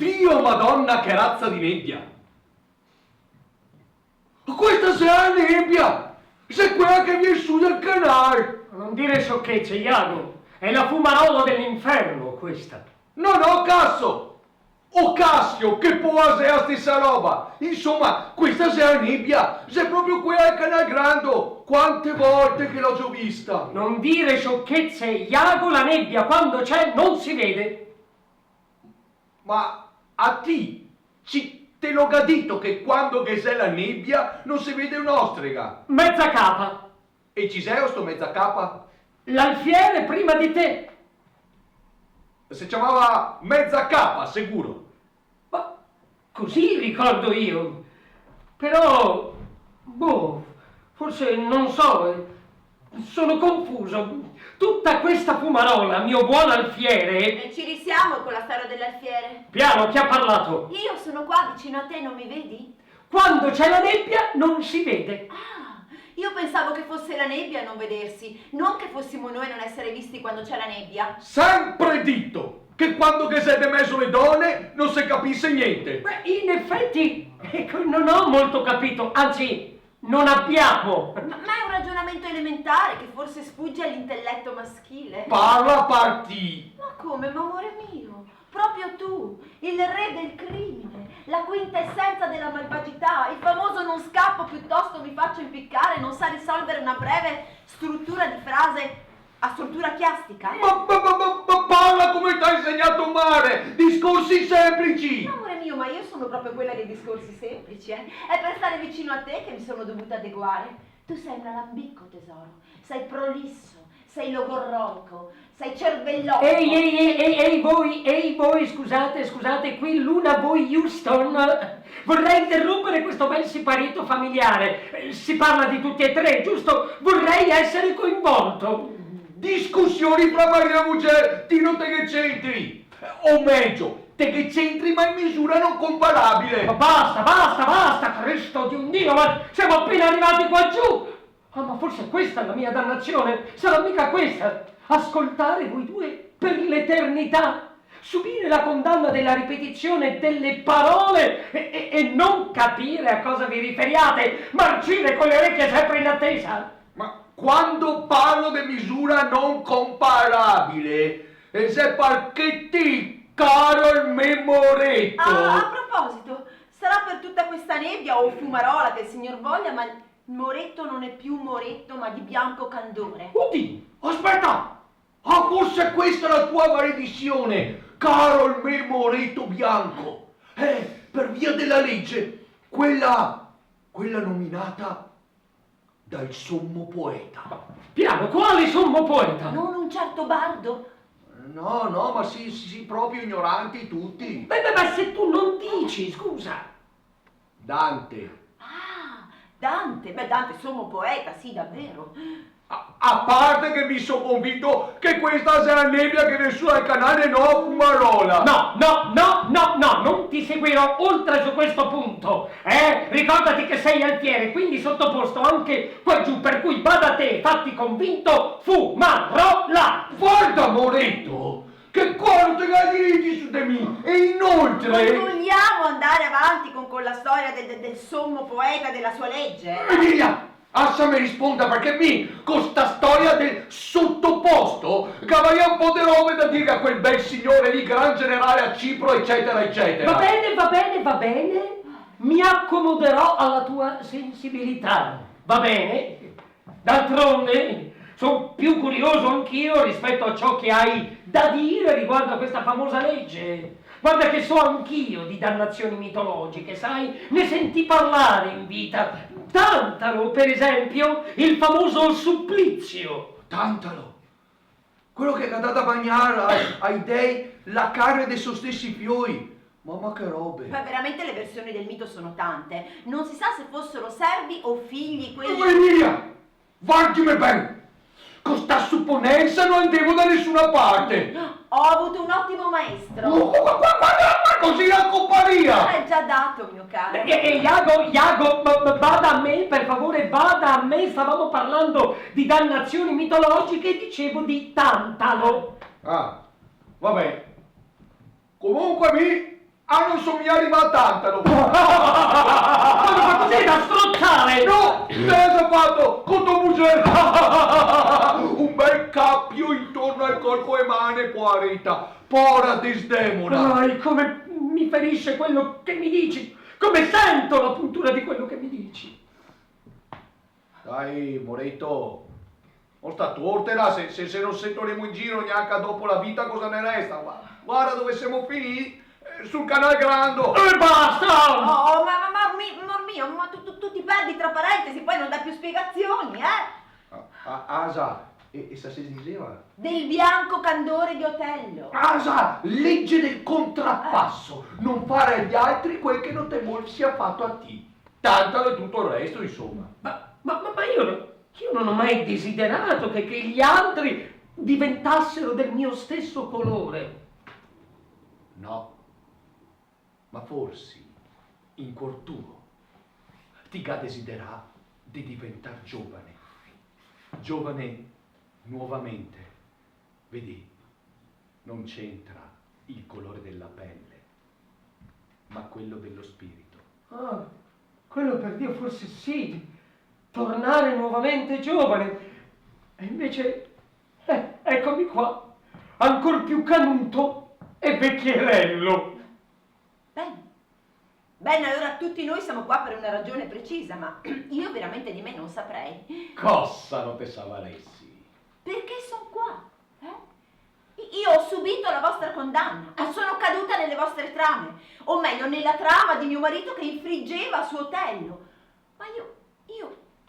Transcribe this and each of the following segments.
Dio Madonna, che razza di nebbia! Questa sarà la nebbia! Se quella che viene su dal canale! Non dire sciocchezze, Iago! È la fumarola dell'inferno, questa! No, cazzo! O Cassio, che può essere la stessa roba! Insomma, questa sarà la nebbia! Se proprio quella del canale Grando! Quante volte che l'ho già vista! Non dire sciocchezze, Iago, la nebbia quando c'è non si vede! Ma a te l'ho gadito che quando che c'è la nebbia non si vede un'ostrega! Mezza capa! E ci sei o sto mezza capa? L'alfiere prima di te! Si chiamava mezza capa, sicuro. Ma così ricordo io. Però, forse non so, sono confuso. Tutta questa fumarola, mio buon alfiere... E ci risiamo con la storia dell'alfiere. Piano, chi ha parlato? Io sono qua vicino a te, non mi vedi? Quando c'è la nebbia non si vede. Io pensavo che fosse la nebbia a non vedersi, non che fossimo noi a non essere visti quando c'è la nebbia. Sempre detto che quando che siete messo le donne non si capisce niente. Beh, in effetti, non ho molto capito, anzi, non abbiamo. Ma è un ragionamento elementare che forse sfugge all'intelletto maschile. Parla partì. Ma come, ma amore mio? Proprio tu, il re del crimine, la quintessenza della malvagità, il famoso non scappo piuttosto mi faccio impiccare, non sa risolvere una breve struttura di frase a struttura chiastica? Ma parla come ti ha insegnato mare, discorsi semplici. Amore mio, ma io sono proprio quella dei discorsi semplici, eh? È per stare vicino a te che mi sono dovuta adeguare. Tu sei un alambicco, tesoro, sei prolisso, sei logorroico, sei cervelloso. Ehi voi, scusate, qui Luna Boy Houston. Vorrei interrompere questo bel siparieto familiare. Si parla di tutti e tre, giusto? Vorrei essere coinvolto. Discussioni fra Maria Muger, ti non te che c'entri. O meglio, te che c'entri ma in misura non comparabile. Ma basta, Cristo di un Dio, ma siamo appena arrivati qua giù. Ma forse questa è la mia dannazione, sarà mica questa. Ascoltare voi due per l'eternità, subire la condanna della ripetizione delle parole e non capire a cosa vi riferiate, marcire con le orecchie sempre in attesa. Ma quando parlo di misura non comparabile, se perché ti, caro il memoretto. A proposito, sarà per tutta questa nebbia o fumarola che il signor voglia, ma il Moretto non è più Moretto, ma di bianco candore. Oddio, aspetta! Forse questa è la tua maledizione, caro il memoretto bianco. Per via della legge, quella nominata dal sommo poeta. Piano, quale sommo poeta? Non un certo bardo? No, ma sì, proprio ignoranti tutti. Ma se tu non dici, scusa. Dante. Dante, Dante, sommo poeta, sì, davvero. A parte che mi sono convinto che questa sia la nebbia che nessuno al canale no fumarola. No, non ti seguirò oltre su questo punto. Ricordati che sei alfiere, quindi sottoposto anche qua giù, per cui bada a te, fatti convinto, fumarola. Guarda, Moretto, che qua non te la dirigi su di me. E inoltre... Non vogliamo andare avanti con la storia del sommo poeta e della sua legge? Emilia, mi risponda perché con sta storia del sottoposto, cavaria un po' di robe da dire a quel bel signore lì, gran generale a Cipro, eccetera, eccetera. Va bene. Mi accomoderò alla tua sensibilità. Va bene? D'altronde sono più curioso anch'io rispetto a ciò che hai da dire riguardo a questa famosa legge. Guarda che so anch'io di dannazioni mitologiche, sai? Ne sentì parlare in vita. Tantalo, per esempio, il famoso supplizio. Tantalo, quello che ha dato a bagnare ai dei la carne dei suoi stessi fioi. Mamma che robe. Ma veramente le versioni del mito sono tante. Non si sa se fossero servi o figli quelli... Emilia, guardimi bene. Con sta supponenza non andiamo da nessuna parte. Ho avuto un ottimo maestro. Guarda, così la compagnia. È già dato, mio caro. Iago, bada a me, per favore, bada a me. Stavamo parlando di dannazioni mitologiche e dicevo di Tantalo. Va bene. Comunque Ah, non so, mi arriva tantalo! Ma sei da strozzare! No! Cosa ha fatto? Con tuo museo! Un bel cappio intorno al corpo e mane, poverita! Pora Desdemona! Ai, come mi ferisce quello che mi dici! Come sento la puntura di quello che mi dici! Dai, Moretto! Non sta tortera, se non sentiremo in giro neanche dopo la vita cosa ne resta? Guarda dove siamo finiti! Sul canale Grando! E basta! Oh, amor mio, ma tu ti perdi tra parentesi, poi non dai più spiegazioni, eh? Asa, e sa si diceva? Del bianco candore di Otello. Asa, legge del contrappasso, non fare agli altri quel che non te sia fatto a te. Tanto è tutto il resto, insomma. Ma io non ho mai desiderato che gli altri diventassero del mio stesso colore. No, ma forse in cuor tuo ti ga desiderà di diventare giovane. Giovane nuovamente. Vedi, non c'entra il colore della pelle, ma quello dello spirito. Ah, quello per Dio forse sì, tornare nuovamente giovane. E invece, eccomi qua, ancor più canuto e vecchierello. Bene, allora tutti noi siamo qua per una ragione precisa, ma io veramente di me non saprei. Cosa non te savalessi? Perché sono qua? Io ho subito la vostra condanna, sono caduta nelle vostre trame, o meglio nella trama di mio marito che infliggeva a suo Otello. Ma io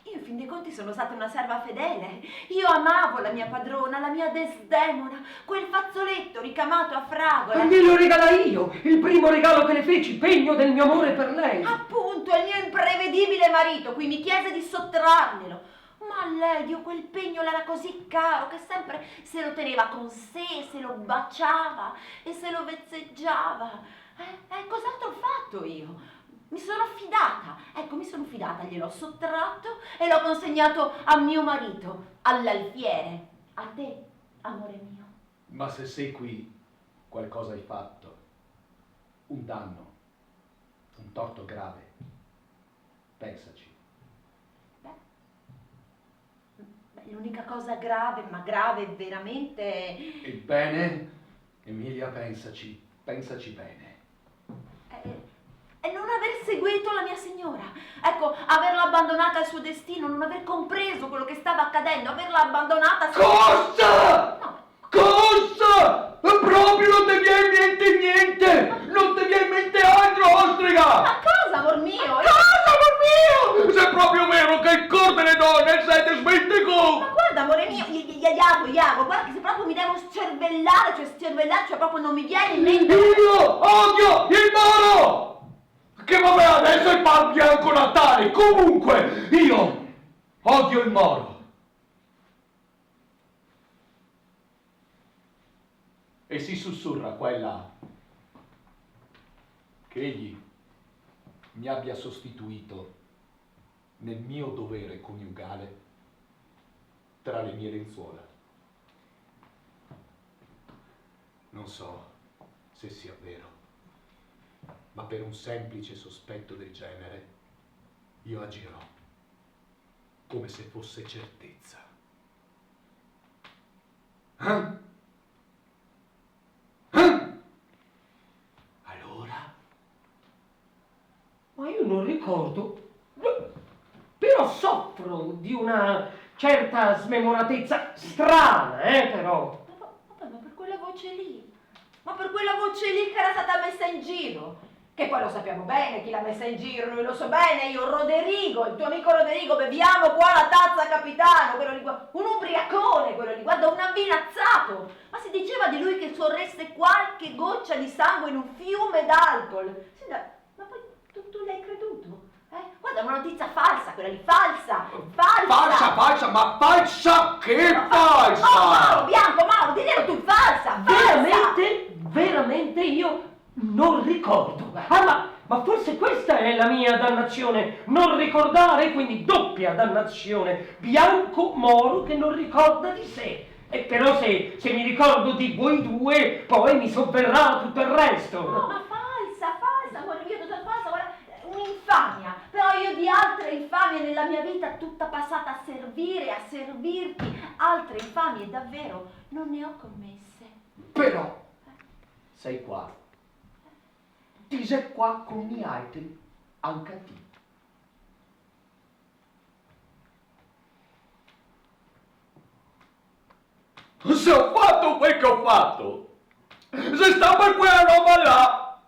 in fin dei conti sono stata una serva fedele. Io amavo la mia padrona, la mia Desdemona, quel fazzoletto ricamato a fragola. E glielo regalai io, il primo regalo che le feci, pegno del mio amore per lei. Appunto, il mio imprevedibile marito qui mi chiese di sottrarglielo. Ma a lei, Dio, quel pegno le era così caro che sempre se lo teneva con sé, se lo baciava e se lo vezzeggiava. Cos'altro ho fatto io? Mi sono fidata, gliel'ho sottratto e l'ho consegnato a mio marito, all'alfiere, a te, amore mio. Ma se sei qui, qualcosa hai fatto. Un danno, un torto grave. Pensaci. L'unica cosa grave, ma grave veramente... Ebbene, Emilia, pensaci bene. E non aver seguito la mia signora. Ecco, averla abbandonata al suo destino, non aver compreso quello che stava accadendo, averla abbandonata... Cosa? No. Cosa? Proprio non ti viene in mente niente! Non ti viene in mente altro, ostrica! Ma cosa, amor mio? Cosa, amor mio? Se è proprio vero che il cor delle donne siete smette con... Ma guarda, amore mio, Iago, guarda che se proprio mi devo scervellare, cioè proprio non mi viene in mente... Io odio il Moro! Che vabbè, adesso è il bianco Natale! Comunque, io odio il Moro! E si sussurra qua e là che egli mi abbia sostituito nel mio dovere coniugale tra le mie lenzuola. Non so se sia vero, ma per un semplice sospetto del genere io agirò come se fosse certezza. Allora? Ma io non ricordo, però soffro di una certa smemoratezza strana, però. Ma per quella voce lì, che era stata messa in giro, che poi lo sappiamo bene chi l'ha messa in giro, noi lo so bene, io, Roderigo, il tuo amico Roderigo, beviamo qua la tazza, capitano, quello lì, un ubriacone, quello lì, guarda, un avvinazzato, ma si diceva di lui che sorresse qualche goccia di sangue in un fiume d'alcol. Sì, ma poi tu l'hai creduto? Guarda, una notizia falsa, quella lì, falsa! Ma falsa che falsa? Oh, Mauro, diglielo tu, falsa! Veramente io non ricordo. Ma forse questa è la mia dannazione, non ricordare, quindi doppia dannazione. Bianco Moro che non ricorda di sé. E però se mi ricordo di voi due, poi mi sovverrà tutto il resto. No, ma falsa, io di altre infamie nella mia vita tutta passata a servire, a servirti, altre infamie davvero non ne ho commesse. Però, sei qua. Ti sei qua con i item anche a te. Se ho fatto quel che ho fatto, se sta per quella roba là,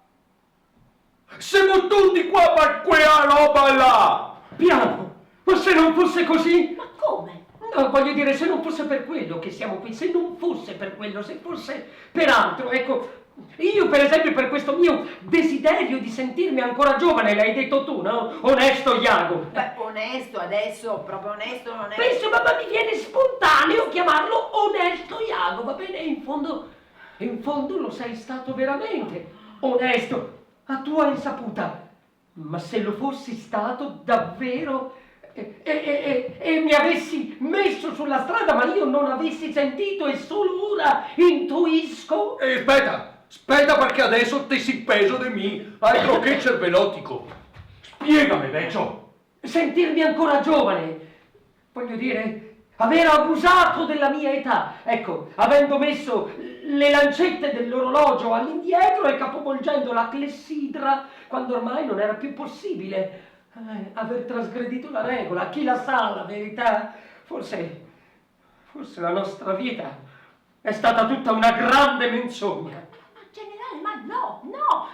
siamo tutti qua per quella roba là. Piano, ma se non fosse così? Ma come? No, voglio dire, se non fosse per quello che siamo qui, se non fosse per quello, se fosse per altro, ecco, io per esempio per questo mio desiderio di sentirmi ancora giovane, l'hai detto tu, no? Onesto Iago. Beh, onesto adesso, proprio onesto non è. Penso, ma mi viene spontaneo chiamarlo Onesto Iago, va bene? In fondo lo sei stato veramente, onesto, a tua insaputa. Ma se lo fossi stato davvero e mi avessi messo sulla strada, ma io non avessi sentito e solo ora intuisco. Aspetta perché adesso ti si peso di me, altro che cervellotico. Spiegami, vecchio. Sentirmi ancora giovane, voglio dire, aver abusato della mia età, ecco, avendo messo le lancette dell'orologio all'indietro e capovolgendo la clessidra quando ormai non era più possibile. Aver trasgredito la regola, chi la sa la verità? Forse la nostra vita è stata tutta una grande menzogna. Generale, ma no,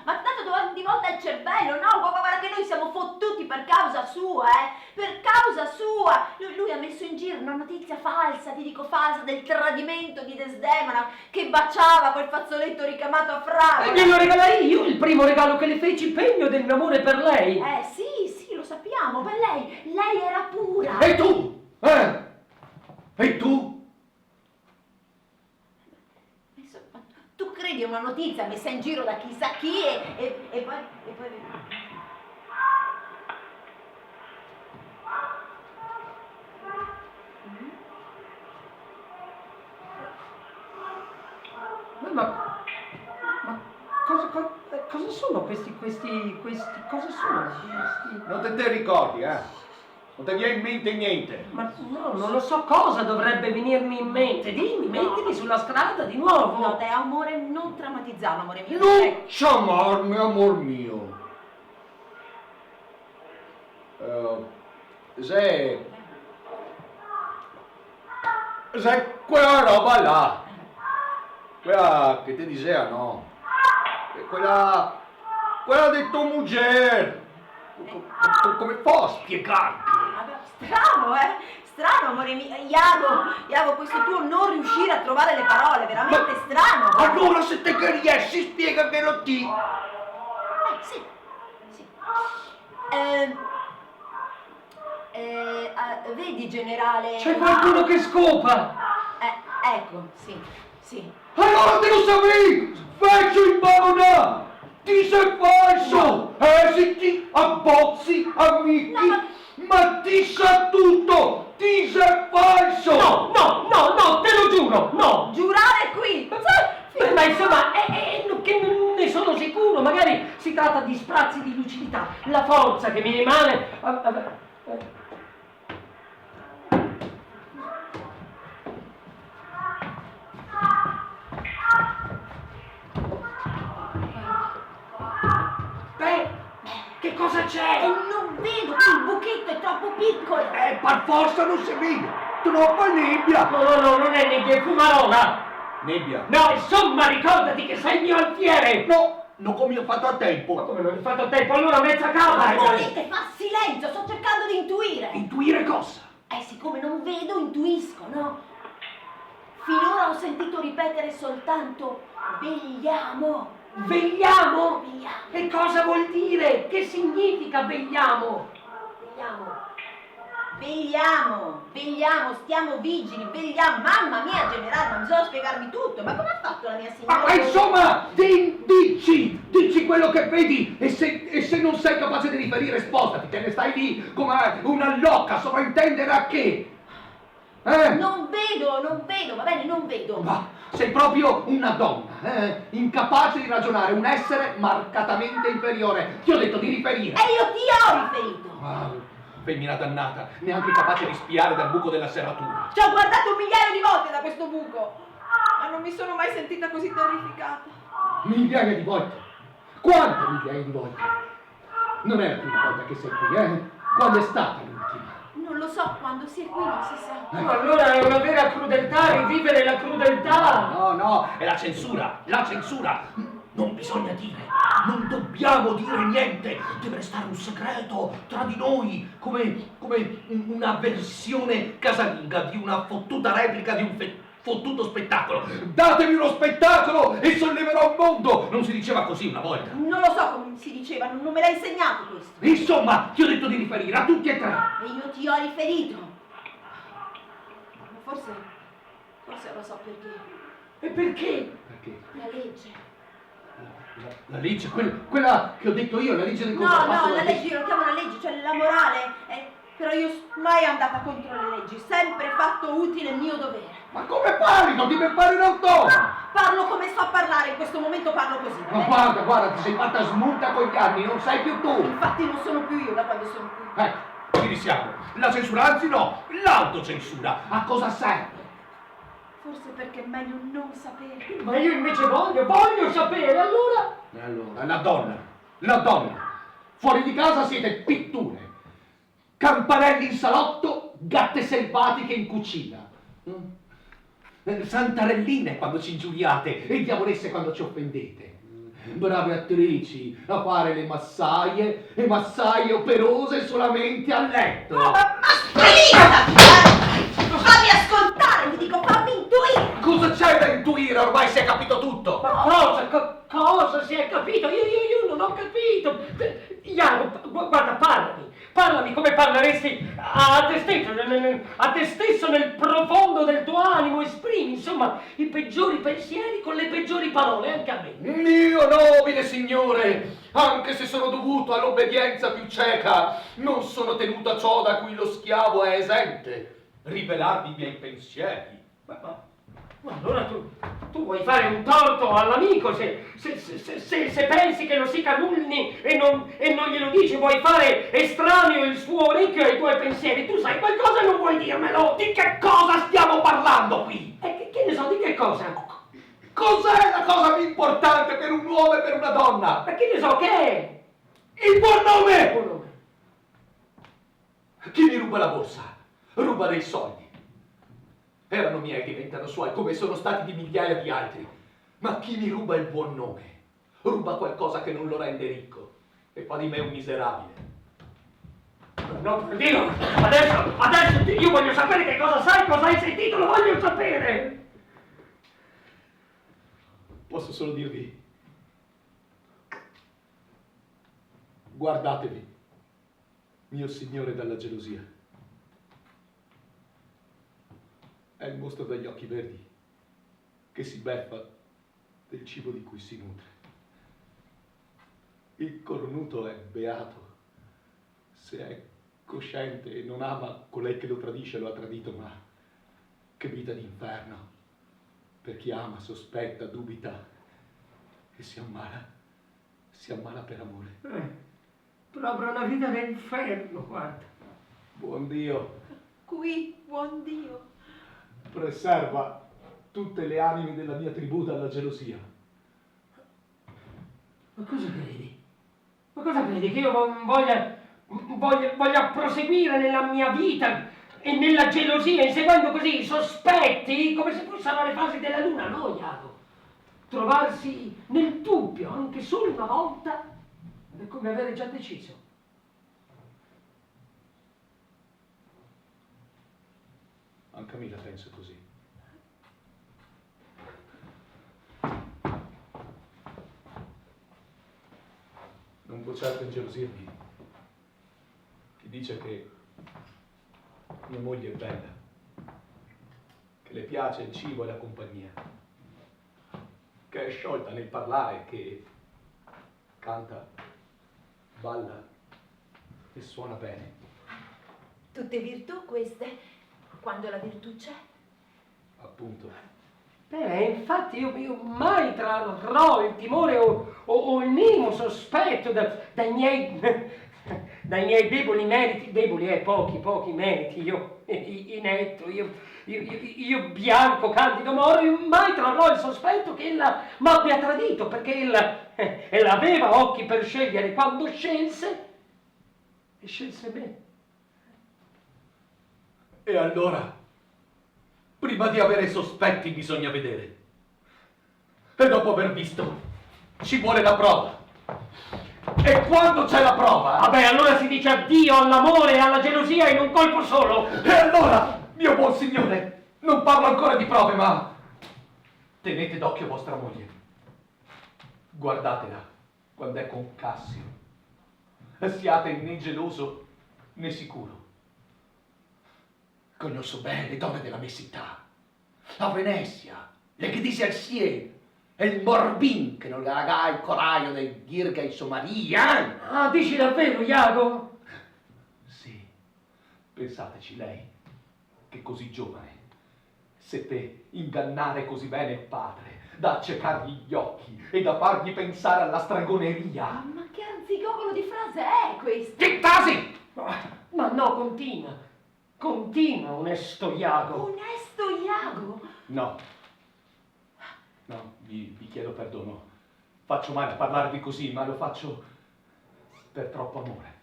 ma tanto di volta il cervello, no, guarda che noi siamo fottuti per causa sua, per causa sua. Lui ha messo in giro una notizia falsa, ti dico falsa, del tradimento di Desdemona che baciava quel fazzoletto ricamato a Fragola. E glielo regalai io, il primo regalo che le feci, pegno del mio amore per lei. Sì, lo sappiamo, ma lei era pura. E tu? E tu? Tu credi a una notizia messa in giro da chissà chi e poi... Ma cosa sono questi, cosa sono questi? Non te ricordi, Non ti viene in mente niente. Ma no, non lo so cosa dovrebbe venirmi in mente. Dimmi, mettimi sulla strada di nuovo. No, te, amore, non traumatizzarlo, amore mio. Non chiamarmi amor mio. Se quella roba là, quella che ti diceva, no? Quella di tua moglie. Come posso spiegarti? Strano, strano, amore mio. Iago, questo tuo non riuscire a trovare le parole, veramente strano. Allora se te che riesci, spiegamelo ti. Sì. Vedi, generale. C'è qualcuno che scopa. Ecco, sì. Allora te lo sapevi! Faccio in barona! Ti sei falso! Esiti, abbozzi, amici! No, ma ti sa tutto! Ti sei falso! No, te lo giuro, no! Giurare qui! Ma insomma, che non ne sono sicuro, magari si tratta di sprazzi di lucidità, la forza che mi rimane... Che cosa c'è? Non vedo, il buchetto è troppo piccolo! Per forza non si vede! Troppa nebbia! No, non è nebbia, è fumarola! Nebbia? No, insomma, ricordati che sei il mio alfiere! No, non come ho fatto a tempo! Ma come non hai fatto tempo? Allora mezza capa! Ma volete far silenzio? Sto cercando di intuire! Intuire cosa? Siccome non vedo, intuisco, no? Finora ho sentito ripetere soltanto vegliamo! Vegliamo? E cosa vuol dire? Che significa vegliamo? Vegliamo, stiamo vigili, vegliamo. Mamma mia, generale, ma bisogna spiegarmi tutto. Ma come ha fatto la mia signora? Ma insomma, dici quello che vedi e se non sei capace di riferire spostati, te ne stai lì come una locca a sovraintendere a che? Non vedo, va bene, non vedo. Ma sei proprio una donna, incapace di ragionare, un essere marcatamente inferiore. Ti ho detto di riferire. E io ti ho riferito. Ah, femmina dannata, neanche capace di spiare dal buco della serratura. Ci ho guardato 1.000.000 di volte da questo buco, ma non mi sono mai sentita così terrificata. Migliaia di volte? Quante migliaia di volte? Non è la prima volta che sei qui, Quando è stata l'ultima? Non lo so, quando si è qui non si sa. Ma allora è una vera crudeltà, rivivere la crudeltà! No, è la censura, la censura. Non bisogna dire, non dobbiamo dire niente, deve restare un segreto tra di noi, come una versione casalinga di una fottuta replica di un fottuto spettacolo. Datemi uno spettacolo e solleverò il mondo! Non si diceva così una volta. Non lo so come si diceva, non me l'hai insegnato questo. Insomma, ti ho detto di riferire a tutti e tre. E io ti ho riferito. Ma forse lo so perché. E perché? Perché? La legge. La legge, quella che ho detto io, la legge del No, contrappasso. la legge, io lo chiamo la legge, cioè la morale. Però io mai andata contro le leggi, sempre fatto utile il mio dovere. Ma come parli? Non ti per fare in autonomo! Parlo come so parlare, in questo momento parlo così. Ma guarda, ti sei fatta smunta con gli anni, non sei più tu! Infatti non sono più io da quando sono qui. Ecco, ci risiamo. La censura, anzi no, l'autocensura. A cosa serve? Forse perché è meglio non sapere. Ma io invece voglio sapere, allora? Allora, la donna. Fuori di casa siete pitture. Campanelli in salotto, gatte selvatiche in cucina. Santarelline quando ci ingiuriate e diavolesse quando ci offendete. Brave attrici a fare le massaie e massaie operose solamente a letto. Oh, ma sbrigati! Fammi ascoltare, ti dico, fammi intuire! Cosa c'è da intuire? Ormai si è capito tutto. Ma cosa si è capito? Io non ho capito. Iago, guarda, parlami come parleresti a te stesso nel profondo del tuo animo, esprimi, insomma, i peggiori pensieri con le peggiori parole, anche a me. Mio nobile signore, anche se sono dovuto all'obbedienza più cieca, non sono tenuto a ciò da cui lo schiavo è esente. Rivelarvi i miei pensieri. Ma allora tu vuoi fare un torto all'amico se pensi che lo si calunni e non glielo dici, vuoi fare estraneo il suo orecchio ai tuoi pensieri, tu sai qualcosa e non vuoi dirmelo. Di che cosa stiamo parlando qui? Che ne so, di che cosa? Cos'è la cosa più importante per un uomo e per una donna? Ma che ne so, che è? Il buon nome! Oh, no. Chi mi ruba la borsa? Ruba dei soldi. Erano miei, diventano suoi, come sono stati di migliaia di altri. Ma chi mi ruba il buon nome? Ruba qualcosa che non lo rende ricco e fa di me un miserabile. No, per Dio, adesso io voglio sapere che cosa sai, cosa hai sentito, lo voglio sapere. Posso solo dirvi, guardatevi, mio signore dalla gelosia. È il mostro dagli occhi verdi che si beffa del cibo di cui si nutre. Il cornuto è beato se è cosciente e non ama colei che lo tradisce, lo ha tradito, ma che vita d'inferno per chi ama, sospetta, dubita e si ammala per amore. Proprio una vita d'inferno, guarda. Buon Dio Qui, buon Dio. preserva tutte le anime della mia tribù dalla gelosia. Ma cosa credi? Ma cosa credi? Che io voglia proseguire nella mia vita e nella gelosia, inseguendo così i sospetti come se fossero le fasi della luna, no, Iago? Trovarsi nel dubbio anche solo una volta è come avere già deciso. Anche a me la penso così. Non può certo ingelosirmi chi dice che mia moglie è bella, che le piace il cibo e la compagnia, che è sciolta nel parlare, che canta, balla e suona bene. Tutte virtù queste. quando la virtù c'è. Appunto. Beh, infatti io mai trarrò il timore o il minimo sospetto dai miei deboli meriti, pochi meriti, io inetto, io bianco, candido Moro, io mai trarrò il sospetto che ella m'abbia tradito, perché ella aveva occhi per scegliere quando scelse, e scelse me. E allora, prima di avere sospetti bisogna vedere. E dopo aver visto, ci vuole la prova. E quando c'è la prova... Vabbè, allora si dice addio all'amore e alla gelosia in un colpo solo. E allora, mio buon signore, non parlo ancora di prove, ma... tenete d'occhio vostra moglie. Guardatela quando è con Cassio. E siate né geloso né sicuro. Conosco bene le donne della messità. A Venezia, le che disse al Sie, e il Morbin, che non raga il coraggio del Girga e Somaria. Ah, dici davvero, Iago? Sì, pensateci lei, che così giovane, seppe ingannare così bene il padre, da accecargli gli occhi e da fargli pensare alla stregoneria. Ma che arzigogolo di frase è questa? Zittasi! Ma no, continua, onesto Iago. Onesto Iago? No, vi chiedo perdono. Faccio male a parlarvi così, ma lo faccio per troppo amore.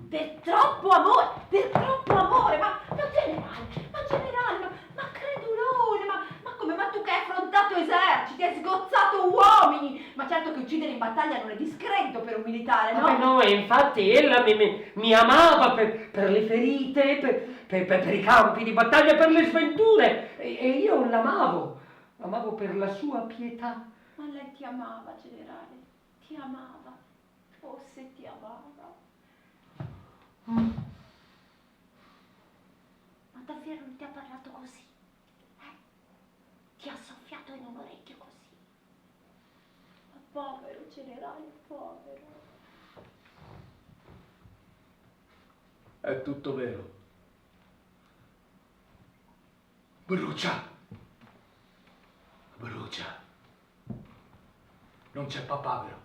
Per troppo amore? Per troppo amore? Ma generale, ma credulone, ma come? Ma tu che hai affrontato eserciti, hai sgozzato uomini! Ma certo che uccidere in battaglia non è discreto per un militare, no? Vabbè, no, e infatti ella mi amava per le ferite, per i campi di battaglia, per le sventure, e io l'amavo per la sua pietà. Ma lei ti amava, generale, ti amava. Oh, se ti amava. Ma davvero non ti ha parlato così? Ti ha soffiato in un orecchio così? Ma povero generale, povero. È tutto vero. Brucia! Non c'è papavero,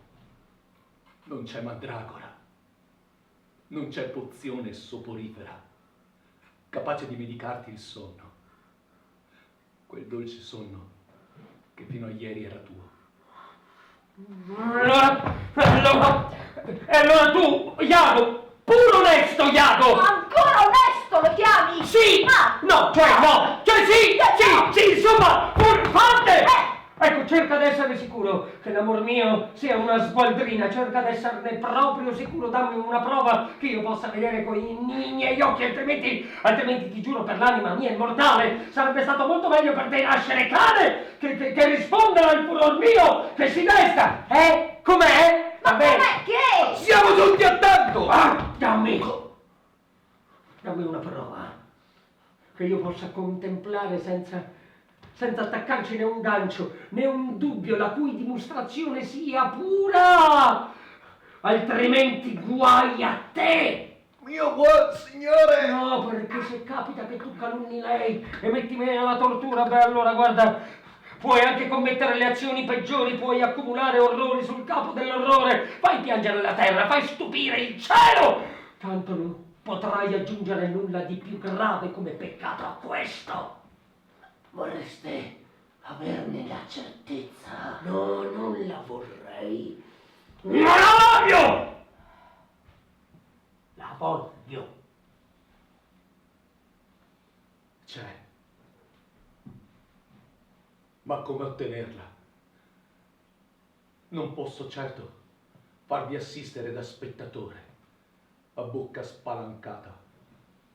non c'è mandragora, non c'è pozione soporifera capace di medicarti il sonno, quel dolce sonno che fino a ieri era tuo. Allora tu, Iago, puro onesto Iago! Ancora onesto lo chiami? Sì! No, cioè sì, insomma, furfante! Ecco, cerca d'essere sicuro che l'amor mio sia una sgualdrina, cerca d'esserne proprio sicuro, dammi una prova che io possa vedere con i miei occhi, altrimenti ti giuro per l'anima mia immortale, sarebbe stato molto meglio per te nascere cane che rispondere al furor mio che si desta, Com'è? Ma com'è che? Siamo tutti a tanto! Dammi una prova che io possa contemplare senza attaccarci né un gancio, né un dubbio, la cui dimostrazione sia pura, altrimenti guai a te. Mio buon signore! No, perché se capita che tu calunni lei e metti me alla tortura, beh allora guarda, puoi anche commettere le azioni peggiori, puoi accumulare orrori sul capo dell'orrore, fai piangere la terra, fai stupire il cielo, tanto non potrai aggiungere nulla di più grave come peccato a questo. Vorreste averne la certezza? No, non la vorrei. Non la voglio! La voglio. C'è. Ma come ottenerla? Non posso certo farvi assistere da spettatore, a bocca spalancata,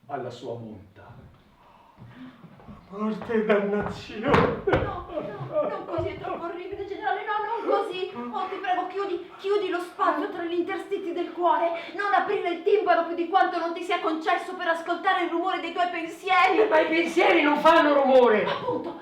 alla sua monta. Morte e dannazione. No, non così, è troppo orribile, generale, no, non così. Oh, ti prego, chiudi lo spazio tra gli interstizi del cuore. Non aprire il timpano più di quanto non ti sia concesso per ascoltare il rumore dei tuoi pensieri. Ma i pensieri non fanno rumore. Appunto.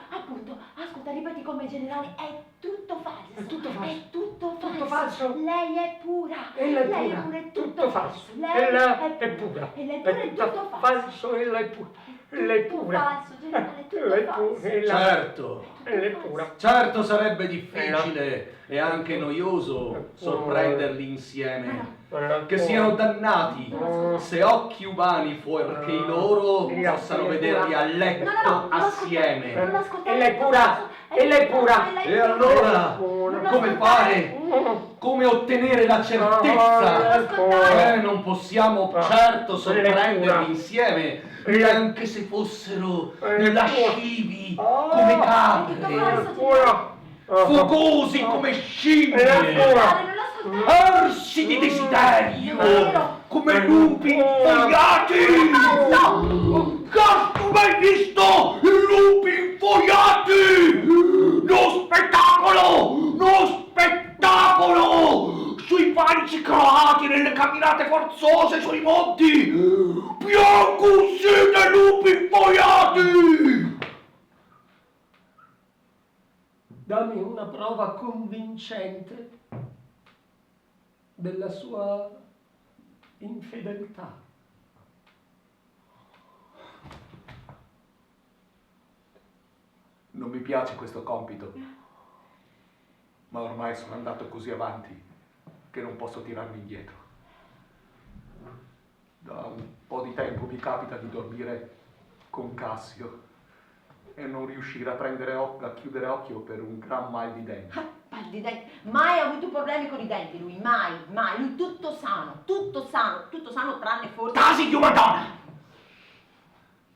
Ascolta, ripeti come generale, è tutto falso. È tutto falso. È tutto falso. Tutto falso. Lei è pura. Ella è Lei pura. è pure Tutto falso. Lei Ella è pura. E lei pure è tutto falso. Falso, ella è pura. Lei Tutto pure. falso, generale, tutto Lei falso. pure. Certo, Lei pure. certo sarebbe difficile e anche noioso sorprenderli insieme. Che siano dannati se occhi umani fuorché i loro possano vederli a letto assieme. Non ascoltate. E lei pura. E lei pura. E allora, come fare? Come ottenere la certezza? Non possiamo certo sorprenderli insieme, neanche se fossero lascivi come capre, focosi come scimmie, arsi di desiderio, come lupi infogliati! Cazzo, mai visto i lupi infogliati? Lo spettacolo! Lo spettacolo! Sui panici croati, nelle camminate forzose sui monti! Piango sì dei lupi infogliati! Dammi una prova convincente della sua infedeltà. Non mi piace questo compito, ma ormai sono andato così avanti che non posso tirarmi indietro. Da un po' di tempo mi capita di dormire con Cassio e non riuscire a chiudere occhio per un gran mal di denti. Mal di denti. Mai ha avuto problemi con i denti lui, mai, mai. Lui tutto sano, tranne forse... Casi di una donna!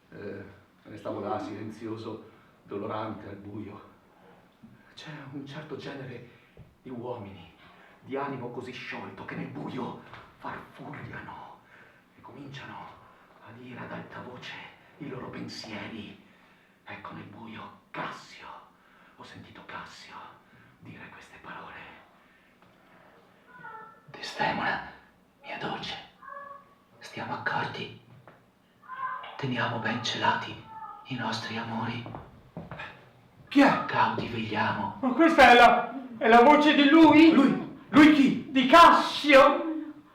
Me ne stavo là, silenzioso, dolorante al buio. C'è un certo genere di uomini, di animo così sciolto che nel buio farfugliano e cominciano a dire ad alta voce i loro pensieri. Ecco nel buio Cassio, ho sentito Cassio dire queste parole. Desdemona, mia dolce, stiamo accorti. Teniamo ben celati i nostri amori. Chi è? Cauti vegliamo. Ma questa è la voce di lui? Lui chi? Di Cassio?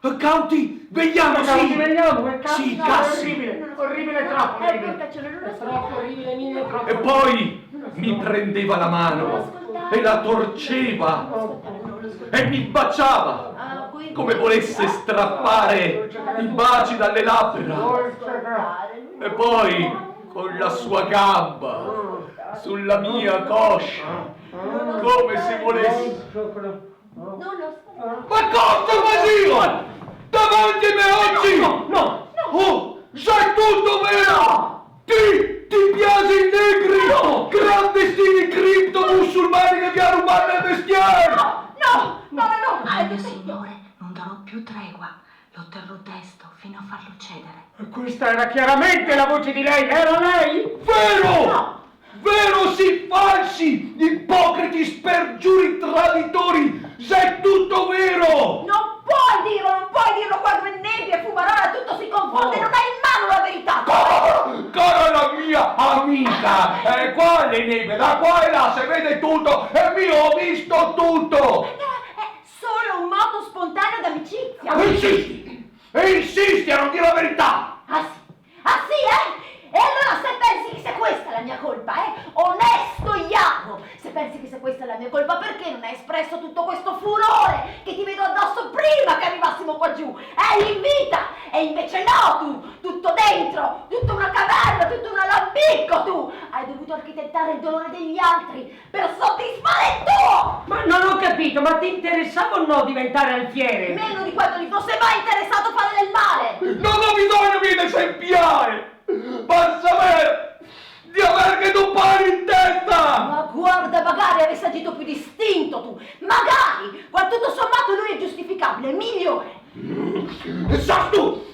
Cauti, vegliamo, Cauti sì! vegliamo, è Cassio. Sì, No, Cassio. orribile, troppo orribile. Portacelo, È troppo orribile, mille, troppo. E poi mi prendeva la mano e la torceva e mi baciava come volesse strappare i baci dalle labbra. E poi con la sua gamba sulla mia coscia, come se volesse. Ma cosa faceva? Davanti a me oggi? No! Oh, sai tutto vero? Ti piace i negri? No! Clandestini cripto-musulmani che vi ha rubato il mestiere! No! Mio signore, non darò più tregua. Lo terrò desto fino a farlo cedere. Questa era chiaramente la voce di lei, era lei? Vero! No! Vero, sì, falsi! Ipocriti, spergiuri, traditori! Sai tutto vero! Non puoi dirlo quando è nebbia e fumarola tutto si confonde, non hai in mano la verità! Cara la mia amica! Quale neve? Da qua e là si vede tutto! E io ho visto tutto! È solo un modo spontaneo d'amicizia! E insisti! E insisti a non dire la verità! Ah sì, E allora se pensi che questa è la mia colpa, onesto Iago, se pensi che questa è la mia colpa, perché non hai espresso tutto questo furore che ti vedo addosso prima che arrivassimo qua giù? Eri in vita e invece no, tu, tutto dentro, tutta una caverna, tutto un alambicco tu, hai dovuto architettare il dolore degli altri per soddisfare il tuo! Ma non ho capito, ma ti interessava o no diventare alfiere? Meno di quanto gli fosse mai interessato fare del male! Non ho bisogno di esempiare! Basta sapere di avere due pali in testa! Ma guarda, magari avessi agito più distinto tu! Magari! Guarda, tutto sommato lui è giustificabile, è migliore! Sai tu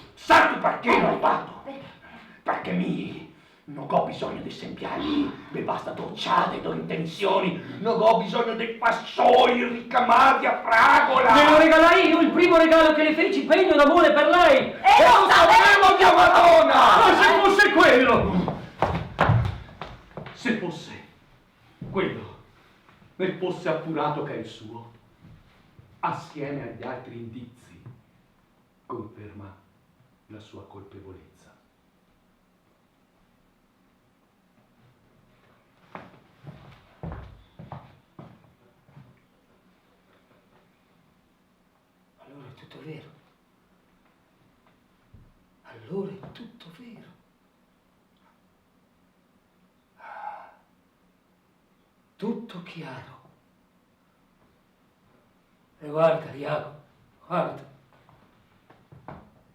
perché l'ho fatto? Perché non ho bisogno di esempiari, mi basta docciate, do intenzioni, non ho bisogno dei vassoi ricamati a fragola! Me lo regalai io, il primo regalo che le feci, pegno d'amore per lei! E non sapevo, mia Madonna! Ma se fosse quello! Se fosse quello, ne fosse appurato che è il suo, assieme agli altri indizi, conferma la sua colpevolezza. vero. Allora è tutto vero. Tutto chiaro. E guarda, Iago, guarda.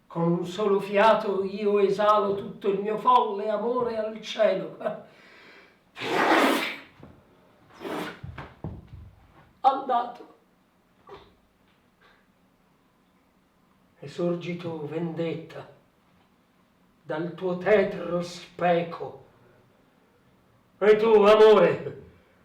Con un solo fiato io esalo tutto il mio folle amore al cielo. Andato. Esorgito vendetta dal tuo tetro speco. E tu, amore,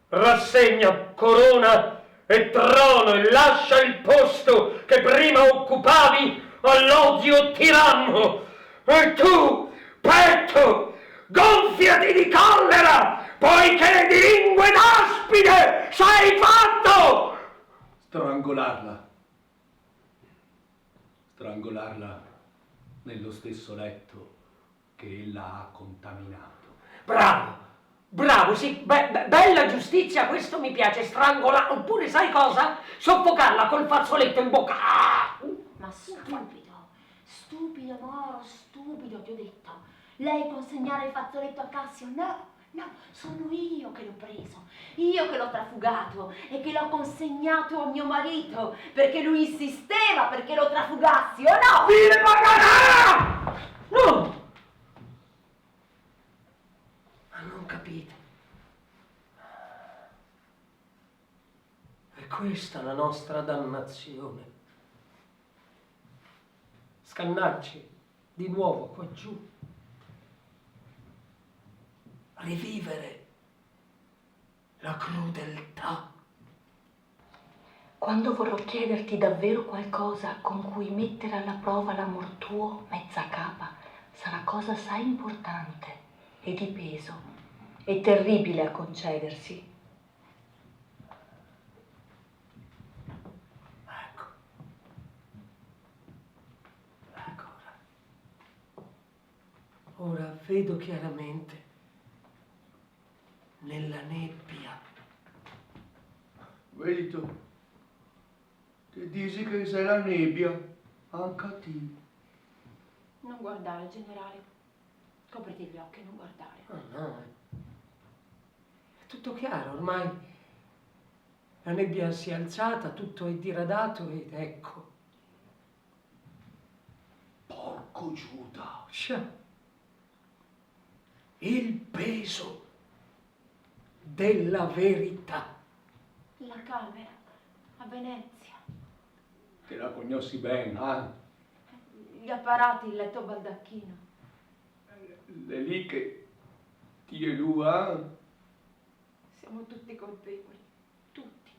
rassegna corona e trono e lascia il posto che prima occupavi all'odio tiranno. E tu, petto, gonfiati di collera, poiché di lingue d'aspide sei fatto! Strangolarla nello stesso letto che ella ha contaminato. Bravo, bravo, sì, bella giustizia, questo mi piace, strangola, oppure sai cosa? Soffocarla col fazzoletto in bocca. Ah! Ma stupido Moro, stupido, ti ho detto. Lei consegnare il fazzoletto a Cassio? No, sono io che l'ho preso, io che l'ho trafugato e che l'ho consegnato a mio marito, perché lui insisteva perché lo trafugassi, o no? Fine pagana! No! Ma non capite. È questa la nostra dannazione. Scannarci di nuovo qua giù. Rivivere la crudeltà. Quando vorrò chiederti davvero qualcosa con cui mettere alla prova l'amor tuo, mezza capa, sarà cosa assai importante e di peso e terribile a concedersi. Ecco ora vedo chiaramente nella nebbia. Vedi tu, ti dici che sei la nebbia, anche a te. Non guardare, generale. Copriti gli occhi, non guardare. Oh, no, è tutto chiaro, ormai la nebbia si è alzata, tutto è diradato ed ecco. Porco Giuda! Scia. Il peso della verità. La camera, a Venezia. Te la conosci bene, eh? Gli apparati, il letto baldacchino. È lì che ti e lui, eh? Siamo tutti colpevoli, tutti.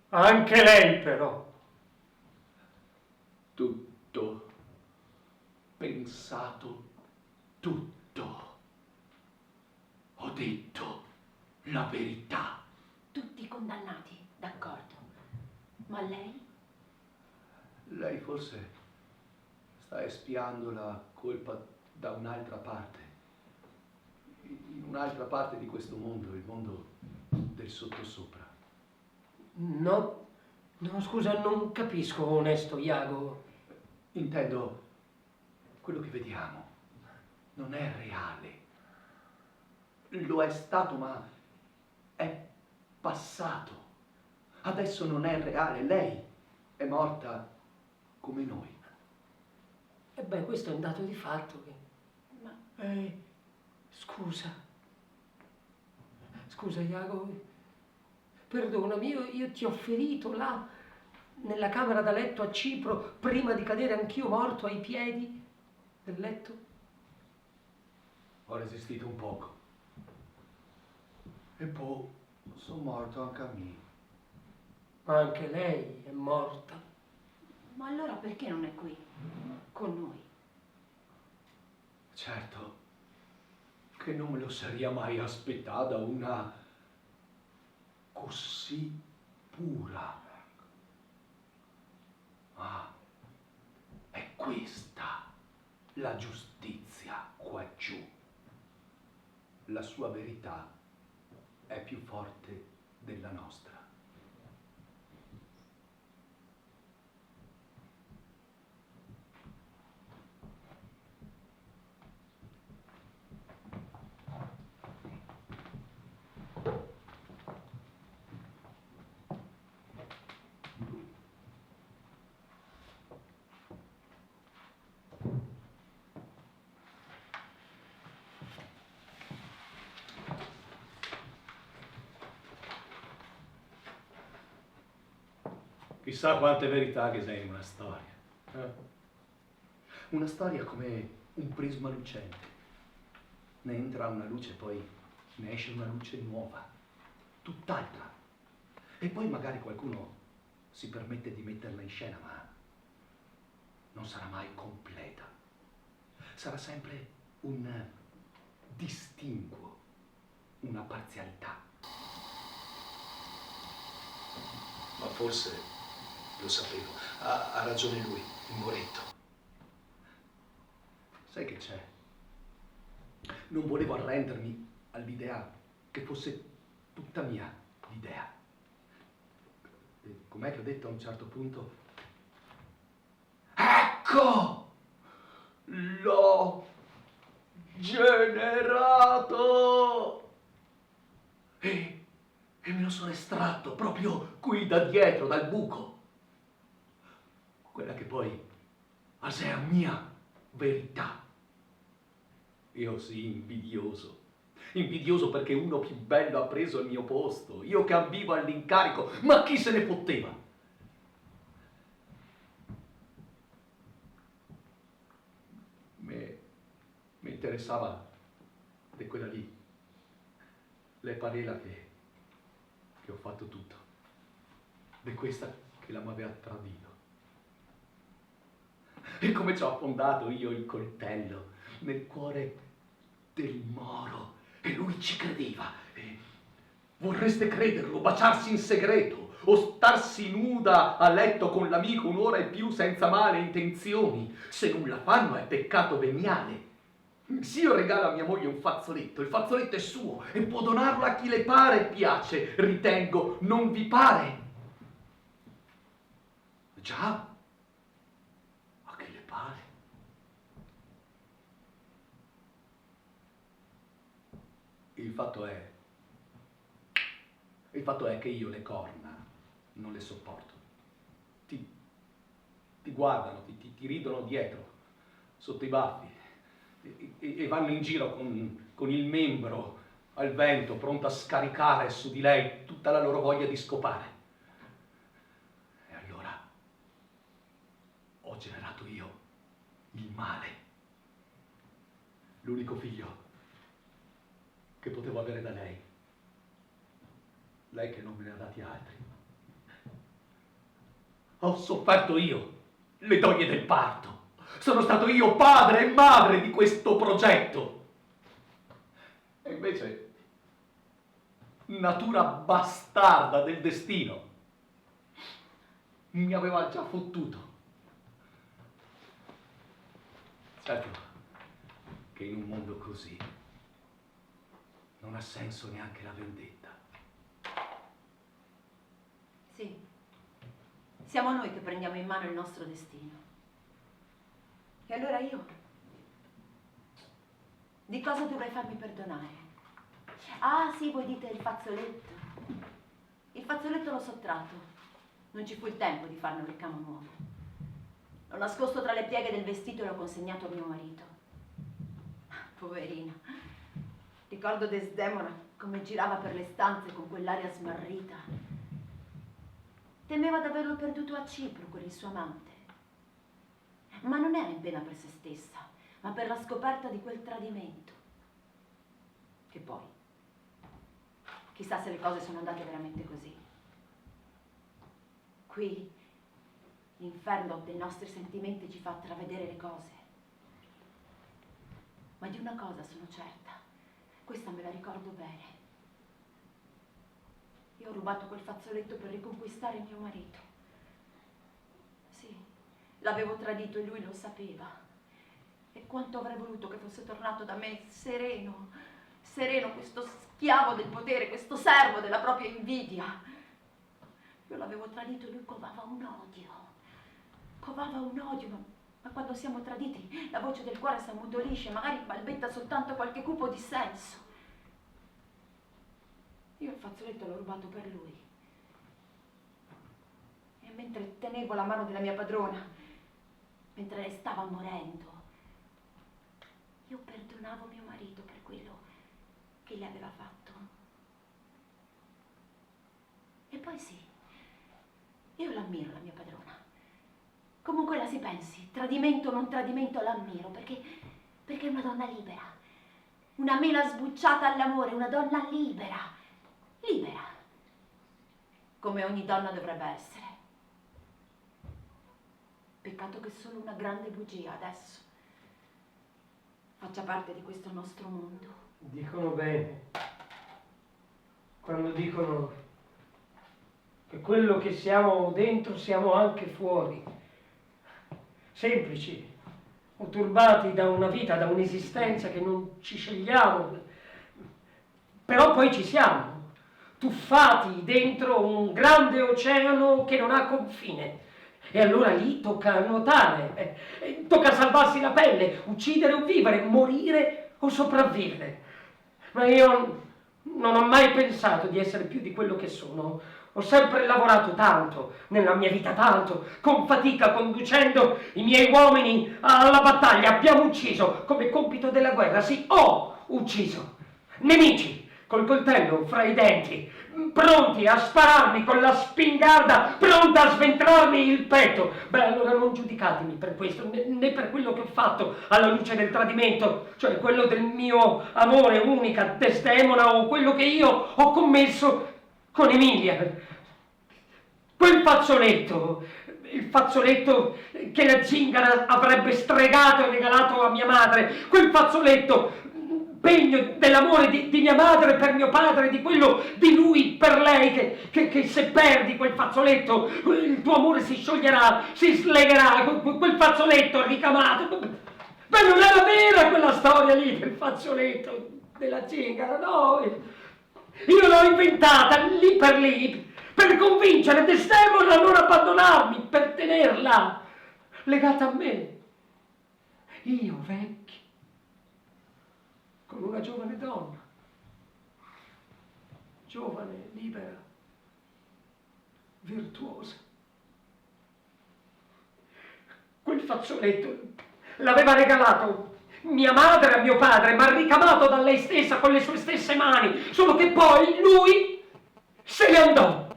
Anche lei però. Tutto pensato, tutto. Ho detto la verità. Tutti condannati, d'accordo. Ma lei? Lei forse sta espiando la colpa da un'altra parte. In un'altra parte di questo mondo, il mondo del sottosopra. No, scusa, non capisco, onesto Iago. Intendo, quello che vediamo non è reale. Lo è stato, ma è passato. Adesso non è reale. Lei è morta come noi. E beh, questo è un dato di fatto che... Ma Scusa. Scusa, Iago. Perdonami, io ti ho ferito là, nella camera da letto a Cipro, prima di cadere anch'io morto ai piedi del letto. Ho resistito un poco. E poi sono morto anche a me. Ma anche lei è morta. Ma allora perché non è qui, con noi? Certo che non me lo sarei mai aspettata una così pura. Ma è questa la giustizia qua giù. La sua verità è più forte della nostra. Chissà quante verità che sei in una storia. Una storia come un prisma lucente. Ne entra una luce, poi ne esce una luce nuova, tutt'altra. E poi magari qualcuno si permette di metterla in scena, ma non sarà mai completa. Sarà sempre un distinguo, una parzialità. Ma forse lo sapevo. Ha ragione lui, il Moretto. Sai che c'è? Non volevo arrendermi all'idea che fosse tutta mia l'idea. E com'è che ho detto a un certo punto? Ecco! L'ho generato! E me lo sono estratto proprio qui da dietro, dal buco. Quella che poi è mia verità. Io sì, invidioso perché uno più bello ha preso il mio posto, io che ambivo all'incarico, ma chi se ne fotteva? Mi interessava di quella lì, le parela che ho fatto tutto, di questa che la m'aveva tradito. E come ci ho affondato io il coltello nel cuore del Moro, e lui ci credeva. E vorreste crederlo, baciarsi in segreto, o starsi nuda a letto con l'amico un'ora e più senza male intenzioni. Se non la fanno è peccato veniale. Se io regalo a mia moglie un fazzoletto, il fazzoletto è suo e può donarlo a chi le pare e piace, ritengo, non vi pare? Già, a chi le pare. Il fatto è che io le corna non le sopporto. Ti guardano, ti ridono dietro, sotto i baffi, e vanno in giro con il membro al vento, pronto a scaricare su di lei tutta la loro voglia di scopare. E allora ho generato io il male, l'unico figlio che potevo avere da lei che non me ne ha dati altri. Ho sofferto io le doglie del parto. Sono stato io padre e madre di questo progetto. E invece, natura bastarda del destino mi aveva già fottuto. Certo che in un mondo così non ha senso neanche la vendetta. Sì, siamo noi che prendiamo in mano il nostro destino. E allora io? Di cosa dovrei farmi perdonare? Ah sì, voi dite il fazzoletto. Il fazzoletto l'ho sottratto. Non ci fu il tempo di farne un ricamo nuovo. L'ho nascosto tra le pieghe del vestito e l'ho consegnato a mio marito. Poverina. Ricordo Desdemona come girava per le stanze con quell'aria smarrita. Temeva di averlo perduto a Cipro con il suo amante. Ma non era in pena per se stessa, ma per la scoperta di quel tradimento. Che poi, chissà se le cose sono andate veramente così. Qui, l'inferno dei nostri sentimenti ci fa travedere le cose. Ma di una cosa sono certa, questa me la ricordo bene. Io ho rubato quel fazzoletto per riconquistare mio marito. Sì, l'avevo tradito e lui lo sapeva. E quanto avrei voluto che fosse tornato da me sereno, questo schiavo del potere, questo servo della propria invidia. Io l'avevo tradito e lui covava un odio, ma quando siamo traditi la voce del cuore si ammutolisce, magari balbetta soltanto qualche cupo dissenso. Io il fazzoletto l'ho rubato per lui. E mentre tenevo la mano della mia padrona, mentre lei stava morendo, io perdonavo mio marito per quello che le aveva fatto. E poi sì, io la ammiro la mia padrona. Comunque la si pensi, tradimento o non tradimento, l'ammiro perché è una donna libera. Una mela sbucciata all'amore, una donna libera. Libera. Come ogni donna dovrebbe essere. Peccato che solo una grande bugia adesso faccia parte di questo nostro mondo. Dicono bene quando dicono che quello che siamo dentro siamo anche fuori, semplici o turbati da una vita, da un'esistenza che non ci scegliamo, però poi ci siamo, tuffati dentro un grande oceano che non ha confine. E allora lì tocca nuotare, tocca salvarsi la pelle, uccidere o vivere, morire o sopravvivere. Ma io non ho mai pensato di essere più di quello che sono. Ho sempre lavorato tanto, nella mia vita tanto, con fatica, conducendo i miei uomini alla battaglia. Abbiamo ucciso, come compito della guerra, sì, ho ucciso nemici, col coltello fra i denti, pronti a spararmi con la spingarda, pronta a sventrarmi il petto. Beh, allora non giudicatemi per questo, né per quello che ho fatto alla luce del tradimento, cioè quello del mio amore unica, Desdemona, o quello che io ho commesso con Emilia. Quel fazzoletto, il fazzoletto che la zingara avrebbe stregato e regalato a mia madre, quel fazzoletto, pegno dell'amore di mia madre per mio padre, di quello di lui per lei, che se perdi quel fazzoletto il tuo amore si scioglierà, si slegherà, quel fazzoletto ricamato. Ma non era vera quella storia lì del fazzoletto della zingara, no, io l'ho inventata lì per convincere Desdemona a non abbandonarmi, per tenerla legata a me, io vecchio, con una giovane donna, giovane, libera, virtuosa. Quel fazzoletto l'aveva regalato mia madre a mio padre, ma ricamato da lei stessa con le sue stesse mani, solo che poi lui se ne andò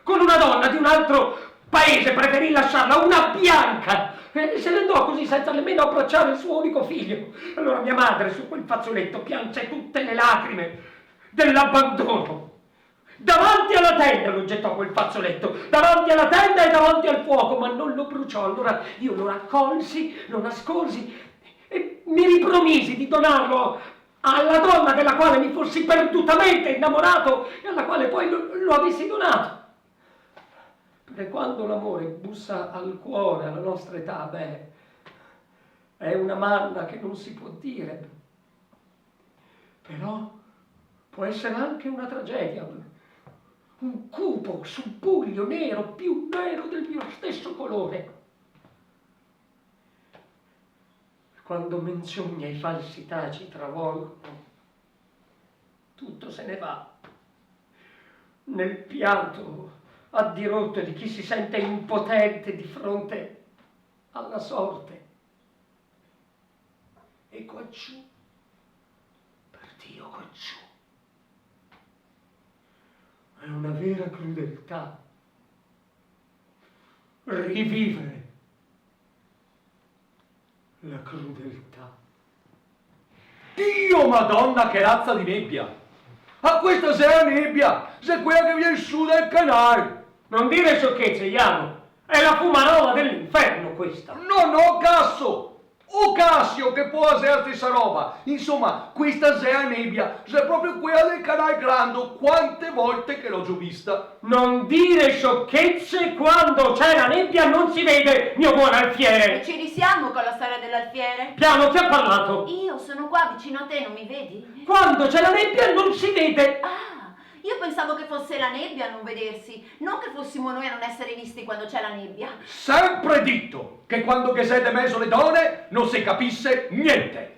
con una donna di un altro paese, preferì lasciarla, una bianca. Se ne andò così senza nemmeno abbracciare il suo unico figlio. Allora mia madre su quel fazzoletto pianse tutte le lacrime dell'abbandono. Davanti alla tenda lo gettò quel fazzoletto, davanti alla tenda e davanti al fuoco, ma non lo bruciò. Allora io lo raccolsi, lo nascosi e mi ripromisi di donarlo alla donna della quale mi fossi perdutamente innamorato e alla quale poi lo avessi donato. Perché quando l'amore bussa al cuore alla nostra età, beh, è una manna che non si può dire. Però può essere anche una tragedia, un cupo, subbuglio, nero, più nero del mio stesso colore. Quando menzogna e falsità ci travolgono, tutto se ne va nel pianto a dirotto di chi si sente impotente di fronte alla sorte. E quaggiù, per Dio, quaggiù, è una vera crudeltà rivivere la crudeltà. Dio Madonna, che razza di nebbia! A questa sera nebbia, se quella che viene su dal canale. Non dire sciocchezze, Iano, è la fumarola dell'inferno questa. No, Casso! O Cassio, che può essere la stessa roba. Insomma, questa sera nebbia, se è proprio quella del canale Grando, quante volte che l'ho già vista. Non dire sciocchezze, quando c'è la nebbia non si vede, mio buon alfiere. E ci risiamo con la storia dell'alfiere? Piano, chi ha parlato? Io sono qua vicino a te, non mi vedi? Quando c'è la nebbia non si vede. Ah, io pensavo che fosse la nebbia a non vedersi, non che fossimo noi a non essere visti quando c'è la nebbia. Sempre detto che quando che siete messo le donne non si capisse niente.